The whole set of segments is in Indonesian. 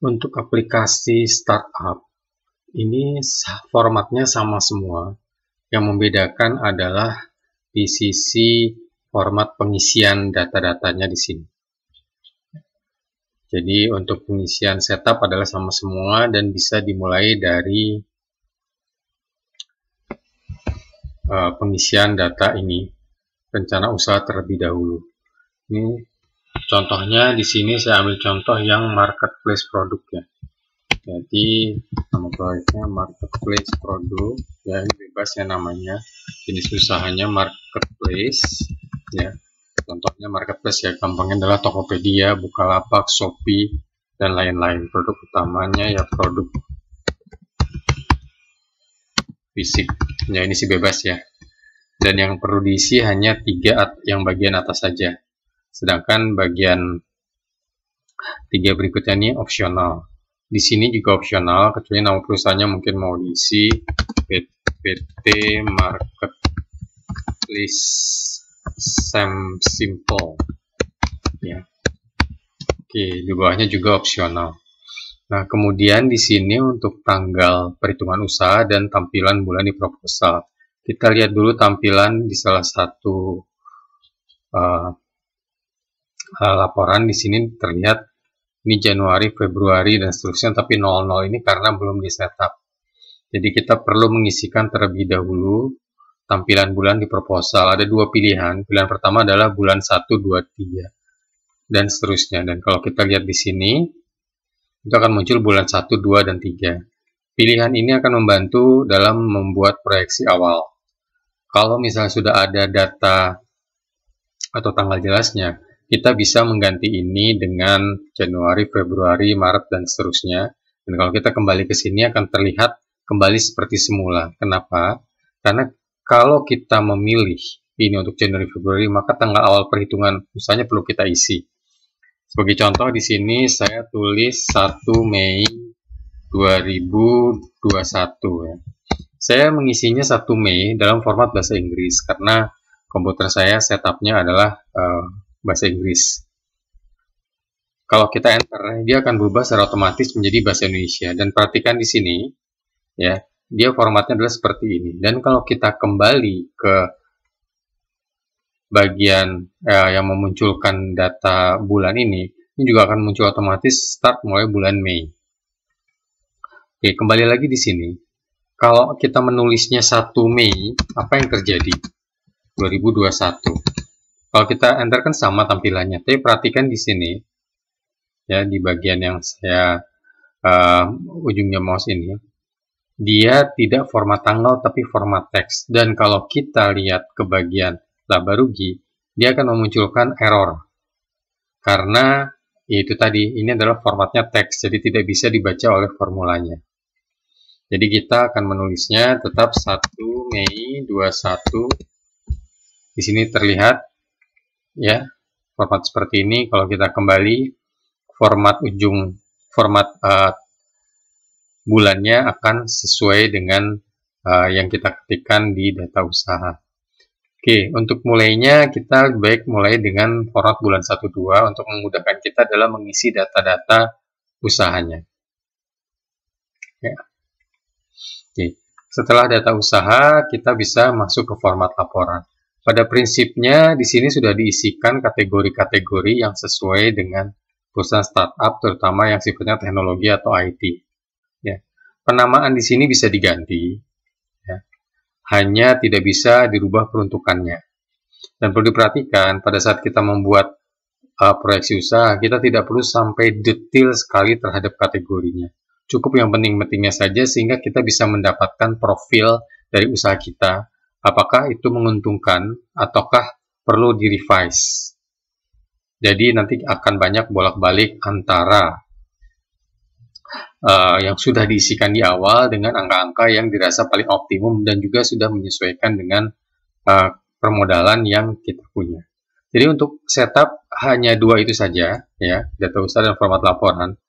Untuk aplikasi startup, ini formatnya sama semua. Yang membedakan adalah di sisi format pengisian data-datanya di sini. Jadi untuk pengisian setup adalah sama semua dan bisa dimulai dari pengisian data ini, rencana usaha terlebih dahulu. Ini contohnya di sini saya ambil contoh yang marketplace produk ya. Jadi nama proyeknya marketplace produk ya, ini bebas ya namanya, jenis usahanya marketplace ya. Contohnya marketplace ya, gampangnya adalah Tokopedia, Bukalapak, Shopee dan lain-lain. Produk utamanya ya produk fisik ya, ini sih bebas ya. Dan yang perlu diisi hanya 3 yang bagian atas saja, sedangkan bagian 3 berikutnya ini opsional. Di sini juga opsional, kecuali nama perusahaannya mungkin mau diisi PT Marketplace Simple ya. Oke, di bawahnya juga opsional. Nah, kemudian di sini untuk tanggal perhitungan usaha dan tampilan bulan di proposal. Kita lihat dulu tampilan di salah satu laporan. Di sini terlihat ini Januari, Februari, dan seterusnya, tapi 00 ini karena belum di setup. Jadi kita perlu mengisikan terlebih dahulu tampilan bulan di proposal. Ada 2 pilihan. Pilihan pertama adalah bulan 1, 2, 3, dan seterusnya. Dan kalau kita lihat di sini, itu akan muncul bulan 1, 2, dan 3. Pilihan ini akan membantu dalam membuat proyeksi awal. Kalau misalnya sudah ada data atau tanggal jelasnya, kita bisa mengganti ini dengan Januari, Februari, Maret, dan seterusnya. Dan kalau kita kembali ke sini akan terlihat kembali seperti semula. Kenapa? Karena kalau kita memilih ini untuk Januari, Februari, maka tanggal awal perhitungan usahanya perlu kita isi. Sebagai contoh di sini saya tulis 1 Mei 2021 ya. Saya mengisinya 1 Mei dalam format bahasa Inggris karena komputer saya setupnya adalah bahasa Inggris. Kalau kita enter, dia akan berubah secara otomatis menjadi bahasa Indonesia. Dan perhatikan di sini ya, dia formatnya adalah seperti ini. Dan kalau kita kembali ke bagian yang memunculkan data bulan ini juga akan muncul otomatis start mulai bulan Mei. Oke, kembali lagi di sini. Kalau kita menulisnya 1 Mei, apa yang terjadi? 2021. Kalau kita enter kan sama tampilannya, tapi perhatikan di sini ya, di bagian yang saya ujungnya mouse ini, dia tidak format tanggal tapi format teks. Dan kalau kita lihat ke bagian laba rugi, dia akan memunculkan error karena itu tadi, ini adalah formatnya teks, jadi tidak bisa dibaca oleh formulanya. Jadi kita akan menulisnya tetap 1 Mei 21. Di sini terlihat ya, format seperti ini. Kalau kita kembali, format bulannya akan sesuai dengan yang kita ketikkan di data usaha. Oke, untuk mulainya kita baik mulai dengan format bulan 1-2 untuk memudahkan kita dalam mengisi data-data usahanya. Ya. Oke, setelah data usaha kita bisa masuk ke format laporan. Pada prinsipnya di sini sudah diisikan kategori-kategori yang sesuai dengan perusahaan startup, terutama yang sifatnya teknologi atau IT. Ya. Penamaan di sini bisa diganti, ya. Hanya tidak bisa dirubah peruntukannya. Dan perlu diperhatikan pada saat kita membuat proyeksi usaha, kita tidak perlu sampai detail sekali terhadap kategorinya. Cukup yang penting-pentingnya saja sehingga kita bisa mendapatkan profil dari usaha kita. Apakah itu menguntungkan ataukah perlu di-revise. Jadi nanti akan banyak bolak-balik antara yang sudah diisikan di awal dengan angka-angka yang dirasa paling optimum dan juga sudah menyesuaikan dengan permodalan yang kita punya. Jadi untuk setup hanya 2 itu saja ya, data usaha dan format laporan.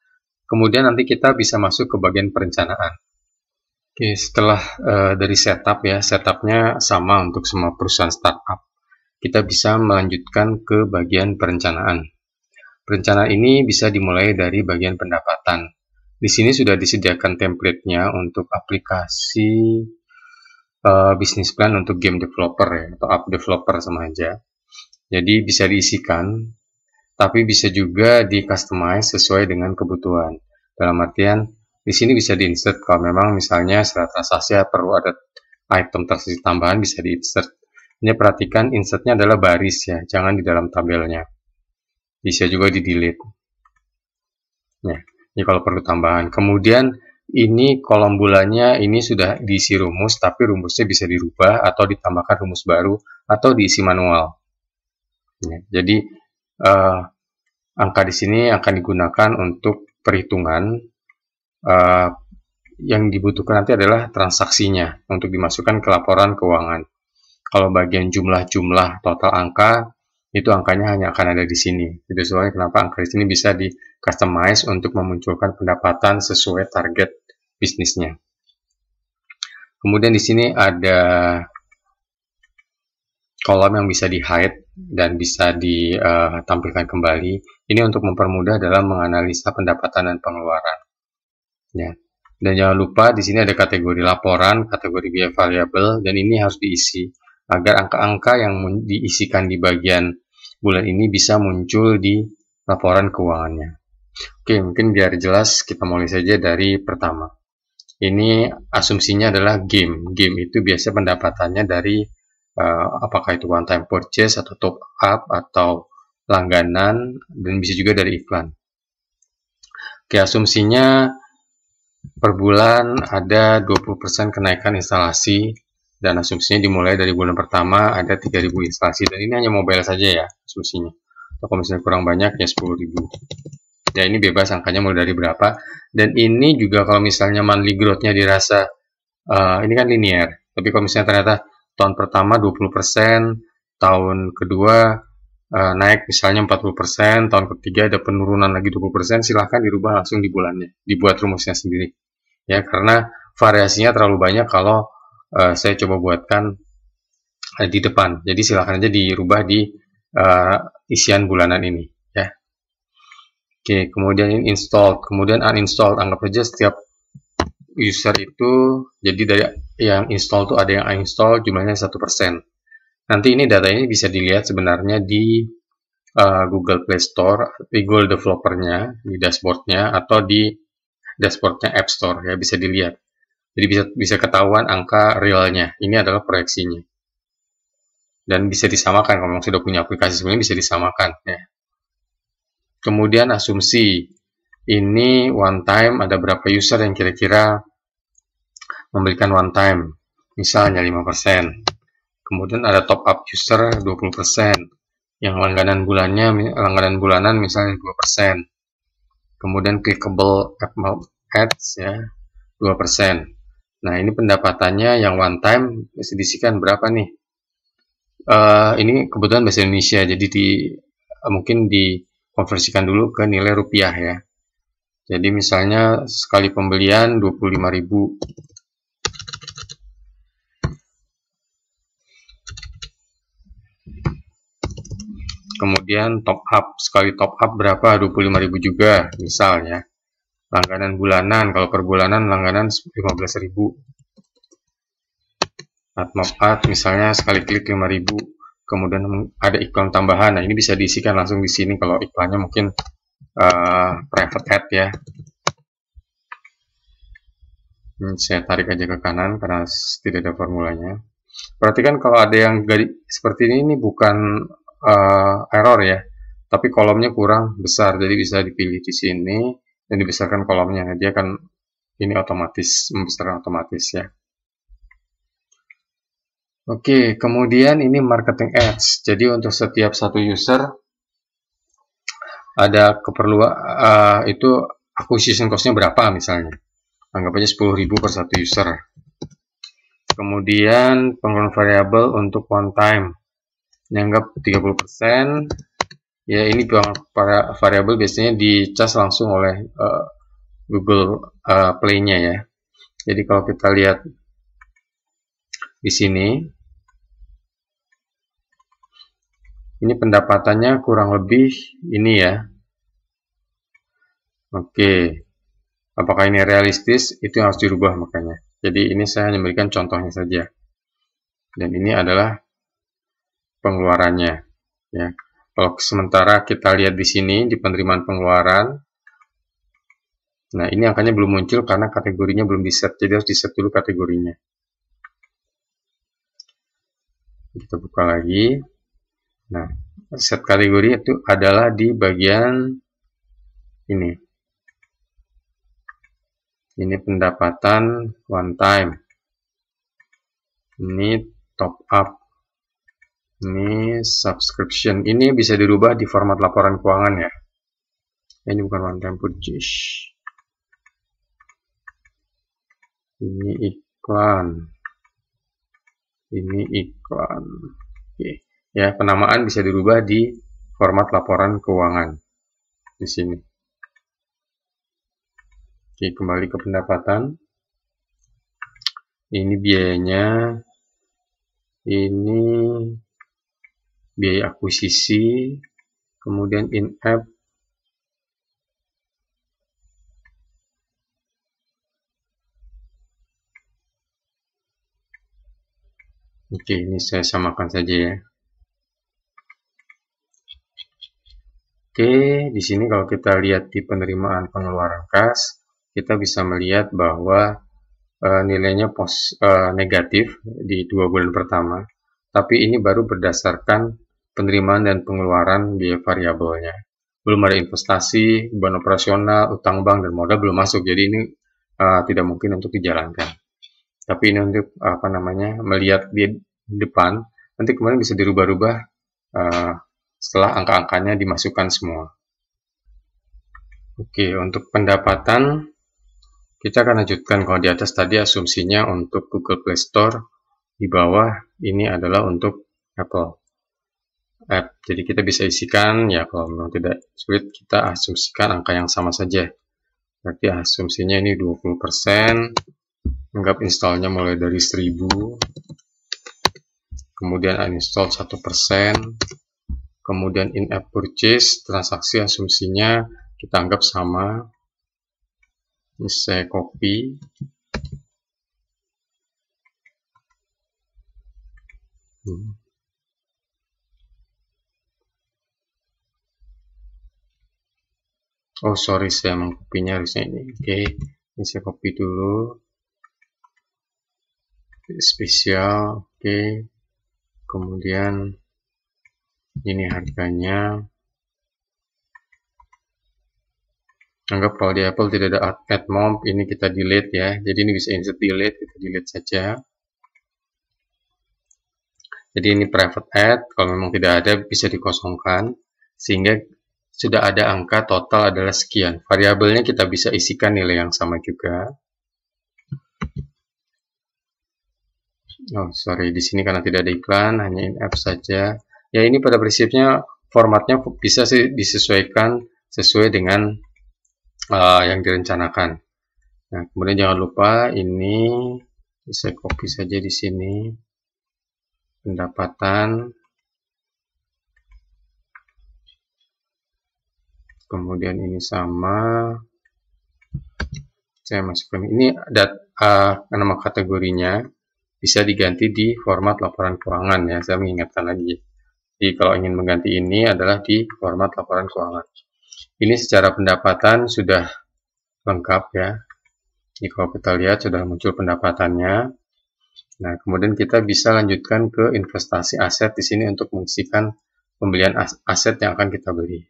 Kemudian nanti kita bisa masuk ke bagian perencanaan. Oke, setelah dari setup ya, setupnya sama untuk semua perusahaan startup. Kita bisa melanjutkan ke bagian perencanaan. Perencanaan ini bisa dimulai dari bagian pendapatan. Di sini sudah disediakan template-nya untuk aplikasi bisnis plan untuk game developer ya, atau app developer sama aja. Jadi bisa diisikan, tapi bisa juga di customize sesuai dengan kebutuhan. Dalam artian, di sini bisa di-insert kalau memang misalnya setelah transaksi perlu ada item transaksi tambahan, bisa di-insert. Ini perhatikan insertnya adalah baris ya, jangan di dalam tabelnya. Bisa juga di-delete. Ya, ini kalau perlu tambahan. Kemudian ini kolom bulannya ini sudah diisi rumus, tapi rumusnya bisa dirubah atau ditambahkan rumus baru atau diisi manual. Ya, jadi angka di sini akan digunakan untuk perhitungan. Yang dibutuhkan nanti adalah transaksinya untuk dimasukkan ke laporan keuangan. Kalau bagian jumlah-jumlah total angka, itu angkanya hanya akan ada di sini. Itu sebabnya kenapa angka di sini bisa di customize untuk memunculkan pendapatan sesuai target bisnisnya. Kemudian di sini ada kolom yang bisa di-hide dan bisa ditampilkan kembali. Ini untuk mempermudah dalam menganalisa pendapatan dan pengeluaran. Ya. Dan jangan lupa di sini ada kategori laporan, kategori biaya variabel, dan ini harus diisi agar angka-angka yang diisikan di bagian bulan ini bisa muncul di laporan keuangannya. Oke, mungkin biar jelas kita mulai saja dari pertama. Ini asumsinya adalah game. Game itu biasa pendapatannya dari apakah itu one time purchase atau top up atau langganan, dan bisa juga dari iklan. Oke, asumsinya per bulan ada 20% kenaikan instalasi, dan asumsinya dimulai dari bulan pertama ada 3.000 instalasi, dan ini hanya mobile saja ya asumsinya. Atau kalau misalnya kurang banyak ya 10.000. Ya ini bebas angkanya mulai dari berapa, dan ini juga kalau misalnya monthly growth-nya dirasa ini kan linear, tapi kalau misalnya ternyata tahun pertama 20%, tahun kedua naik misalnya 40%, tahun ketiga ada penurunan lagi 20%, silahkan dirubah langsung di bulannya, dibuat rumusnya sendiri. Ya, karena variasinya terlalu banyak kalau saya coba buatkan di depan. Jadi silahkan aja dirubah di isian bulanan ini. Ya. Oke, kemudian ini install, kemudian uninstall. Anggap saja setiap user itu, jadi dari yang install tuh ada yang uninstall, jumlahnya 1%. Nanti ini data ini bisa dilihat sebenarnya di Google Play Store, di Google Developer-nya, di dashboard-nya, atau di dashboard-nya App Store, ya bisa dilihat. Jadi bisa ketahuan angka realnya. Ini adalah proyeksinya. Dan bisa disamakan, kalau sudah punya aplikasi sebelumnya bisa disamakan. Ya. Kemudian asumsi, ini one time, ada berapa user yang kira-kira memberikan one time, misalnya 5%. Kemudian ada top up user 20%, yang langganan bulanan misalnya 2%. Kemudian clickable ads ya 2%. Nah, ini pendapatannya yang one time bisa diisikan berapa nih? Ini kebetulan bahasa Indonesia, jadi mungkin dikonversikan dulu ke nilai rupiah ya. Jadi misalnya sekali pembelian 25.000. Kemudian top up, sekali top up berapa? 25.000 juga misalnya. Langganan bulanan, kalau per bulanan langganan 15.000. Admop ad misalnya sekali klik 5.000. Kemudian ada iklan tambahan. Nah, ini bisa diisikan langsung di sini kalau iklannya mungkin private ad ya. Ini saya tarik aja ke kanan karena tidak ada formulanya. Perhatikan kalau ada yang seperti ini bukan error ya, tapi kolomnya kurang besar, jadi bisa dipilih di sini dan dibesarkan kolomnya. Dia akan ini otomatis membesarkan otomatis ya. Oke, kemudian ini marketing ads. Jadi untuk setiap satu user ada keperluan itu acquisition cost-nya berapa misalnya. Anggap aja 10.000 per satu user. Kemudian pengeluaran variabel untuk one time. Dianggap 30%. Ya, ini para variabel biasanya dicas langsung oleh Google Play-nya ya. Jadi kalau kita lihat di sini, ini pendapatannya kurang lebih ini ya. Oke. Apakah ini realistis? Itu yang harus dirubah makanya. Jadi ini saya hanya memberikan contohnya saja. Dan ini adalah pengeluarannya. Ya. Kalau sementara kita lihat di sini di penerimaan pengeluaran, nah ini angkanya belum muncul karena kategorinya belum di-set. Jadi harus di-set dulu kategorinya. Kita buka lagi. Nah, set kategori itu adalah di bagian ini. Ini pendapatan one time. Ini top up. Ini subscription. Ini bisa dirubah di format laporan keuangan ya. Ini bukan one time purchase. Ini iklan. Ini iklan. Oke. Ya, penamaan bisa dirubah di format laporan keuangan. Di sini. Oke, kembali ke pendapatan. Ini biayanya. Ini biaya akuisisi. Kemudian in-app. Oke, ini saya samakan saja ya. Oke, di sini kalau kita lihat di penerimaan pengeluaran kas, kita bisa melihat bahwa nilainya negatif di 2 bulan pertama, tapi ini baru berdasarkan penerimaan dan pengeluaran biaya variabelnya. Belum ada investasi, beban operasional, utang bank, dan modal belum masuk, jadi ini tidak mungkin untuk dijalankan. Tapi ini untuk melihat di depan, nanti kemudian bisa dirubah-rubah setelah angka-angkanya dimasukkan semua. Oke, untuk pendapatan kita akan lanjutkan. Kalau di atas tadi asumsinya untuk Google Play Store, di bawah ini adalah untuk Apple App. Jadi kita bisa isikan, ya kalau memang tidak sulit kita asumsikan angka yang sama saja. Berarti asumsinya ini 20%, anggap installnya mulai dari 1000, kemudian uninstall 1%, kemudian in-app purchase, transaksi asumsinya kita anggap sama. Ini saya copy. Oh sorry, saya mengkopinya harusnya ini. Oke, ini saya copy dulu. Spesial, oke. Kemudian ini harganya. Anggap kalau di Apple tidak ada add mob, ini kita delete ya. Jadi ini bisa insert delete, kita delete saja. Jadi ini private add, kalau memang tidak ada bisa dikosongkan, sehingga sudah ada angka total adalah sekian. Variabelnya kita bisa isikan nilai yang sama juga. Oh sorry, di sini karena tidak ada iklan, hanya in-app saja. Ya ini pada prinsipnya formatnya bisa disesuaikan sesuai dengan yang direncanakan. Nah kemudian jangan lupa ini bisa copy saja di sini pendapatan, kemudian ini sama, saya masukkan ini nama kategorinya. Bisa diganti di format laporan keuangan ya, saya mengingatkan lagi. Jadi kalau ingin mengganti ini adalah di format laporan keuangan. Ini secara pendapatan sudah lengkap ya. Jadi kalau kita lihat sudah muncul pendapatannya. Nah, kemudian kita bisa lanjutkan ke investasi aset di sini untuk mengisikan pembelian aset yang akan kita beli.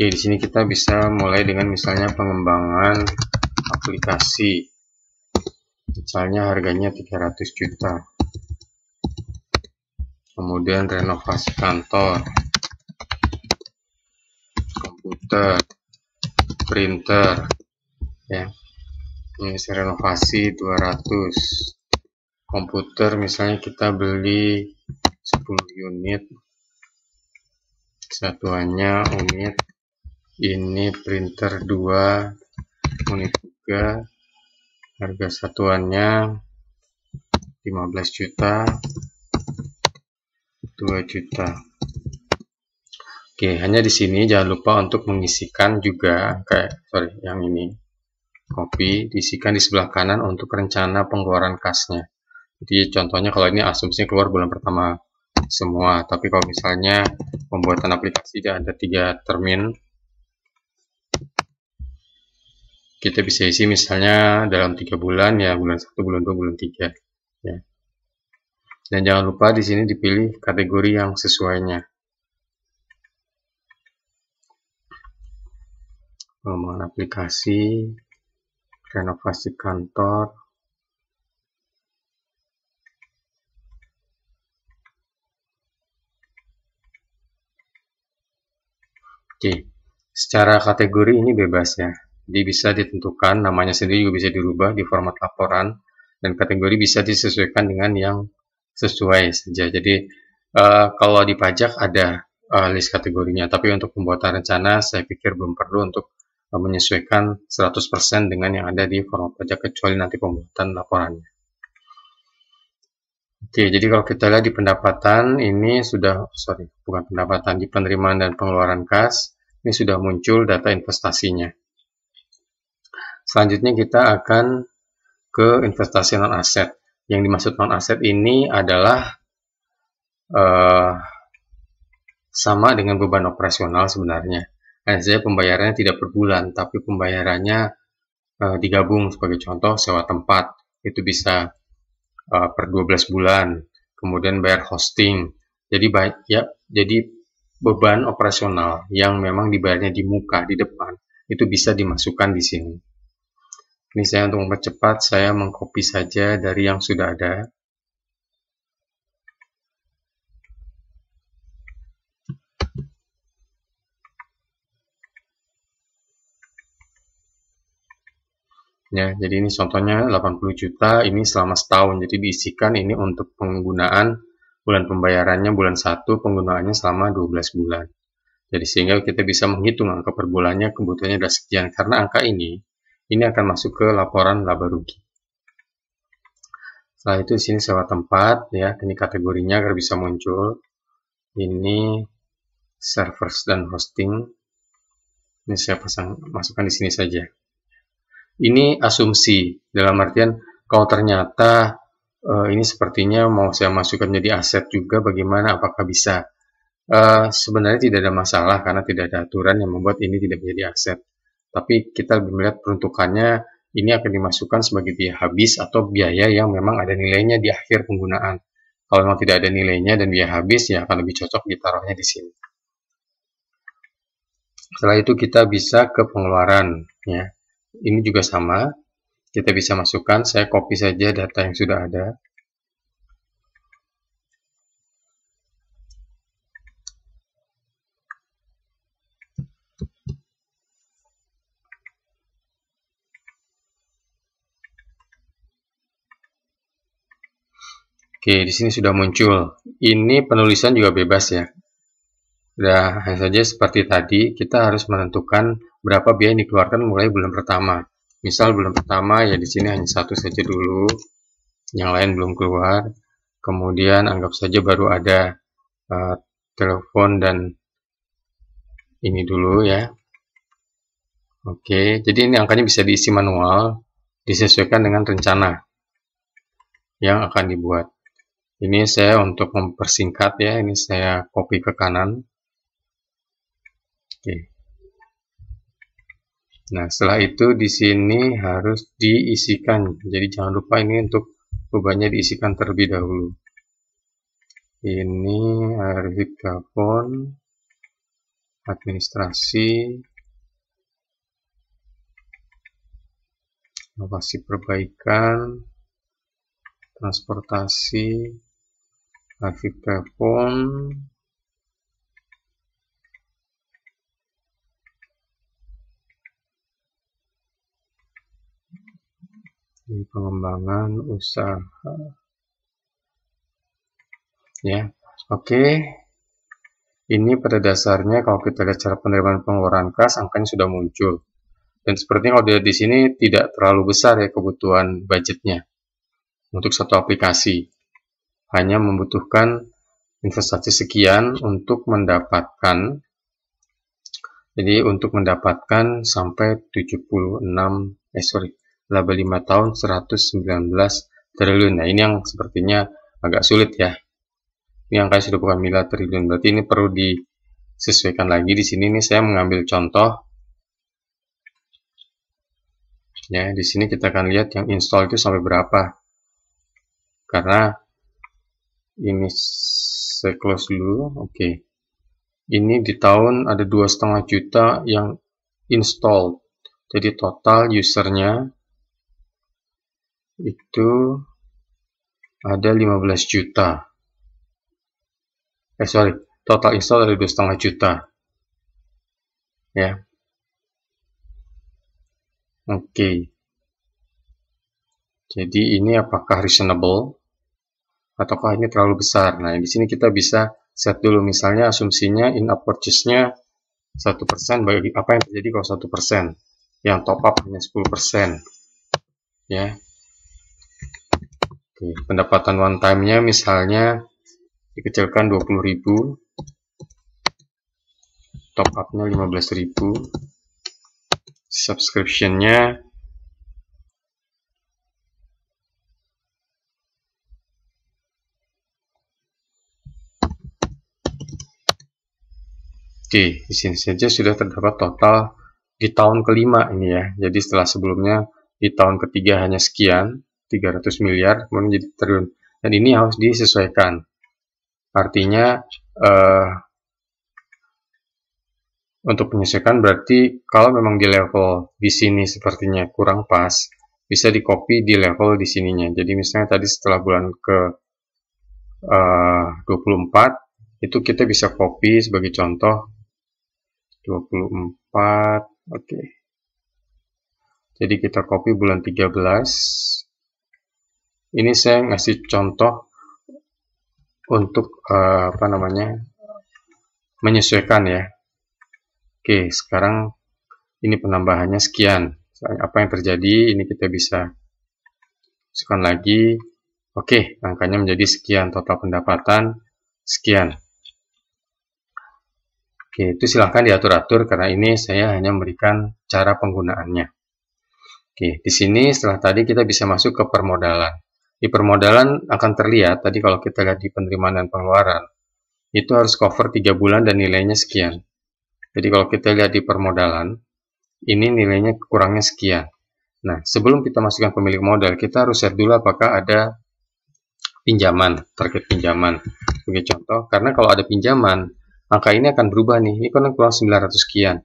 Oke, di sini kita bisa mulai dengan misalnya pengembangan aplikasi. Misalnya harganya 300 juta. Kemudian renovasi kantor, komputer, printer, ya. Ini renovasi 200. Komputer misalnya kita beli 10 unit. satuannya unit, ini printer 2 unit 3, harga satuannya 15 juta, 2 juta. Oke, hanya di sini jangan lupa untuk mengisikan juga yang ini copy, diisikan di sebelah kanan untuk rencana pengeluaran kasnya. Jadi contohnya kalau ini asumsinya keluar bulan pertama semua, tapi kalau misalnya pembuatan aplikasi ada 3 termin, kita bisa isi misalnya dalam 3 bulan, ya bulan 1, bulan 2, bulan 3 ya. Dan jangan lupa di sini dipilih kategori yang sesuainya. Pengembangan aplikasi, renovasi kantor. Oke, secara kategori ini bebas ya. Jadi bisa ditentukan, namanya sendiri juga bisa dirubah di format laporan, dan kategori bisa disesuaikan dengan yang sesuai saja. Jadi kalau di pajak ada list kategorinya, tapi untuk pembuatan rencana saya pikir belum perlu untuk menyesuaikan 100% dengan yang ada di format pajak, kecuali nanti pembuatan laporannya. Oke, jadi kalau kita lihat di pendapatan ini sudah, bukan pendapatan, di penerimaan dan pengeluaran kas, ini sudah muncul data investasinya. Selanjutnya kita akan ke investasi non aset. Yang dimaksud non aset ini adalah sama dengan beban operasional sebenarnya. Hanya saja pembayarannya tidak per bulan, tapi pembayarannya digabung. Sebagai contoh, sewa tempat itu bisa per 12 bulan, kemudian bayar hosting. Jadi beban operasional yang memang dibayarnya di muka, di depan, itu bisa dimasukkan di sini. Ini saya untuk mempercepat, saya mengcopy saja dari yang sudah ada. Ya, jadi ini contohnya 80 juta, ini selama setahun. Jadi diisikan ini untuk penggunaan bulan pembayarannya bulan 1, penggunaannya selama 12 bulan. Jadi sehingga kita bisa menghitung angka per bulannya, kebutuhannya ada sekian. Karena angka ini akan masuk ke laporan laba rugi. Setelah itu di sini sewa tempat, ya, ini kategorinya agar bisa muncul. Ini servers dan hosting. Ini saya masukkan di sini saja. Ini asumsi, dalam artian kalau ternyata ini sepertinya mau saya masukkan menjadi aset juga, bagaimana, apakah bisa? Sebenarnya tidak ada masalah karena tidak ada aturan yang membuat ini tidak menjadi aset. Tapi kita lebih melihat peruntukannya, ini akan dimasukkan sebagai biaya habis atau biaya yang memang ada nilainya di akhir penggunaan. Kalau memang tidak ada nilainya dan biaya habis, ya akan lebih cocok ditaruhnya di sini. Setelah itu kita bisa ke pengeluaran, ya. Ini juga sama, kita bisa masukkan, saya copy saja data yang sudah ada. Oke, di sini sudah muncul. Ini penulisan juga bebas ya. Nah, hanya saja seperti tadi, kita harus menentukan berapa biaya yang dikeluarkan mulai bulan pertama. Misal bulan pertama ya di sini hanya 1 saja dulu, yang lain belum keluar. Kemudian anggap saja baru ada telepon dan ini dulu ya. Oke, jadi ini angkanya bisa diisi manual, disesuaikan dengan rencana yang akan dibuat. Ini saya untuk mempersingkat ya, ini saya copy ke kanan. Oke. Nah, setelah itu di sini harus diisikan. Jadi jangan lupa ini untuk bebannya diisikan terlebih dahulu. Ini arsip telepon, administrasi, inovasi perbaikan, transportasi, arsip telepon, pengembangan usaha. Ya, oke. Ini pada dasarnya kalau kita lihat cara penerimaan pengeluaran kas, angkanya sudah muncul. Dan sepertinya kalau dilihat di sini tidak terlalu besar ya kebutuhan budgetnya untuk satu aplikasi. Hanya membutuhkan investasi sekian untuk mendapatkan, jadi untuk mendapatkan sampai 76, laba 5 tahun 119 triliun. Nah ini yang sepertinya agak sulit ya. Ini angkanya sudah bukan miliar triliun, berarti ini perlu disesuaikan lagi. Di sini nih saya mengambil contoh. Ya, di sini kita akan lihat yang install itu sampai berapa. Karena ini saya close dulu. Oke. Ini di tahun ada 2,5 juta yang install. Jadi total usernya itu ada 15 juta. Total install ada 2,5 juta. Ya. Oke. Jadi ini apakah reasonable ataukah ini terlalu besar? Nah, di sini kita bisa set dulu, misalnya asumsinya in-app purchase-nya 1%, bagi apa yang terjadi kalau 1%? Yang top up hanya 10%. Ya. Oke, pendapatan one time-nya misalnya dikecilkan 20.000, top up-nya 15.000, subscription-nya Oke, di sini saja sudah terdapat total di tahun kelima ini ya. Jadi setelah sebelumnya di tahun ketiga hanya sekian, 300 miliar, kemudian menjadi triliun. Dan ini harus disesuaikan. Artinya untuk menyesuaikan berarti kalau memang di level di sini sepertinya kurang pas, bisa di copy di level di sininya. Jadi misalnya tadi setelah bulan ke 24 itu kita bisa copy sebagai contoh 24, oke. Jadi kita copy bulan 13. Ini saya ngasih contoh untuk menyesuaikan ya. Oke, sekarang ini penambahannya sekian. Apa yang terjadi? Ini kita bisa masukkan lagi. Oke, angkanya menjadi sekian, total pendapatan sekian. Oke, itu silahkan diatur-atur karena ini saya hanya memberikan cara penggunaannya. Oke, di sini setelah tadi kita bisa masuk ke permodalan. Di permodalan akan terlihat, tadi kalau kita lihat di penerimaan dan pengeluaran, itu harus cover 3 bulan dan nilainya sekian. Jadi kalau kita lihat di permodalan, ini nilainya kurangnya sekian. Nah, sebelum kita masukkan pemilik modal, kita harus set dulu apakah ada pinjaman, target pinjaman. Sebagai contoh, karena kalau ada pinjaman, angka ini akan berubah nih, ini kan kurang 900 sekian.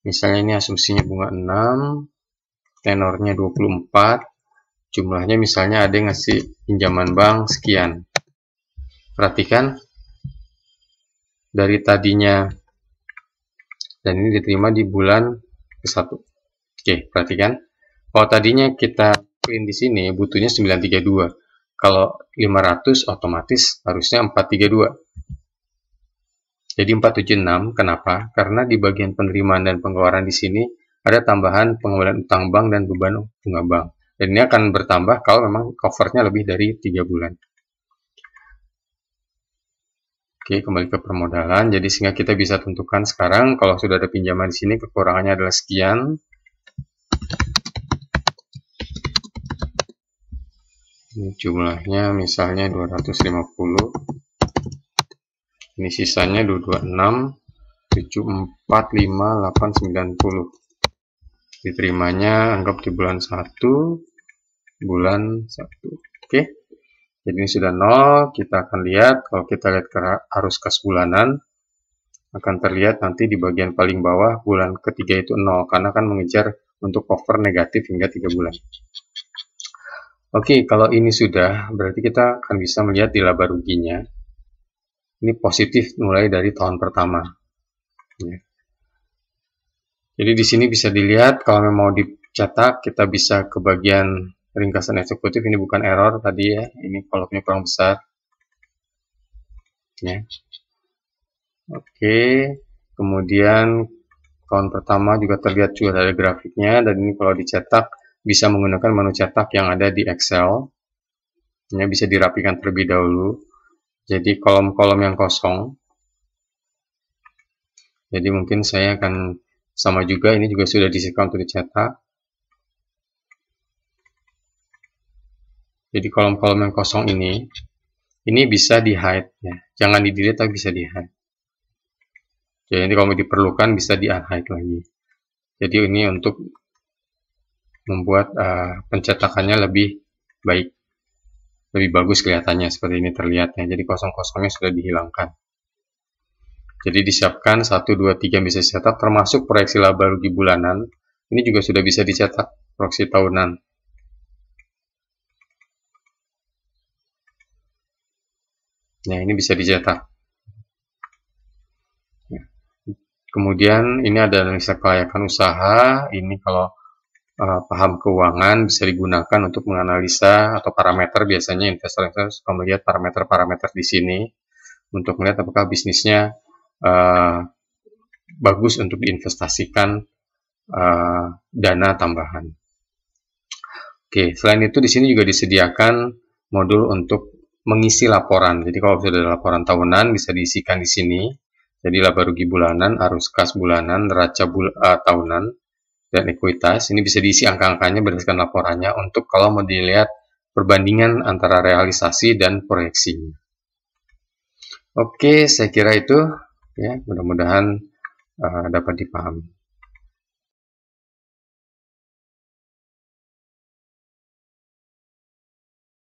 Misalnya ini asumsinya bunga 6, tenornya 24, jumlahnya misalnya ada yang ngasih pinjaman bank sekian. Perhatikan, dari tadinya, dan ini diterima di bulan ke-1. Oke, perhatikan, kalau tadinya kita print di sini, butuhnya 932. Kalau 500, otomatis harusnya 432. Jadi 476, kenapa? Karena di bagian penerimaan dan pengeluaran di sini ada tambahan pengembalian utang bank dan beban bunga bank. Dan ini akan bertambah kalau memang covernya lebih dari 3 bulan. Oke, kembali ke permodalan. Jadi sehingga kita bisa tentukan sekarang kalau sudah ada pinjaman di sini kekurangannya adalah sekian. Ini jumlahnya misalnya 250. Ini sisanya 226, 74, 5, 8, 90. Diterimanya anggap di bulan 1, bulan 1. Oke. Jadi ini sudah 0. Kita akan lihat, kalau kita lihat ke arus kas bulanan, akan terlihat nanti di bagian paling bawah bulan ketiga itu 0, karena akan mengejar untuk cover negatif hingga 3 bulan. Oke, kalau ini sudah, berarti kita akan bisa melihat di laba ruginya. Ini positif mulai dari tahun pertama. Ya. Jadi di sini bisa dilihat kalau mau dicetak, kita bisa ke bagian ringkasan eksekutif. Ini bukan error tadi ya, ini kolomnya kurang besar. Ya. Oke, kemudian tahun pertama juga terlihat juga ada grafiknya, dan ini kalau dicetak bisa menggunakan menu cetak yang ada di Excel. Ini bisa dirapikan terlebih dahulu. Jadi kolom-kolom yang kosong. Jadi mungkin saya akan sama juga, ini juga sudah disediakan untuk dicetak. Jadi kolom-kolom yang kosong ini bisa di-hide ya. Jangan di-delete tapi bisa di-hide. Jadi nanti kalau diperlukan bisa di-unhide lagi. Jadi ini untuk membuat pencetakannya lebih baik, lebih bagus kelihatannya seperti ini terlihatnya. Jadi kosong-kosongnya sudah dihilangkan. Jadi disiapkan 1, 2, 3 bisa dicetak, termasuk proyeksi laba rugi bulanan. Ini juga sudah bisa dicetak proyeksi tahunan. Nah, ini bisa dicetak. Kemudian ini ada analisa kelayakan usaha. Ini kalau paham keuangan bisa digunakan untuk menganalisa atau parameter. Biasanya investor suka melihat parameter-parameter di sini untuk melihat apakah bisnisnya bagus untuk diinvestasikan dana tambahan. Oke, selain itu di sini juga disediakan modul untuk mengisi laporan. Jadi kalau sudah ada laporan tahunan bisa diisikan di sini. Jadi laba rugi bulanan, arus kas bulanan, neraca tahunan, dan ekuitas. Ini bisa diisi angka-angkanya berdasarkan laporannya untuk kalau mau dilihat perbandingan antara realisasi dan proyeksinya. Oke, saya kira itu ya, mudah-mudahan dapat dipahami.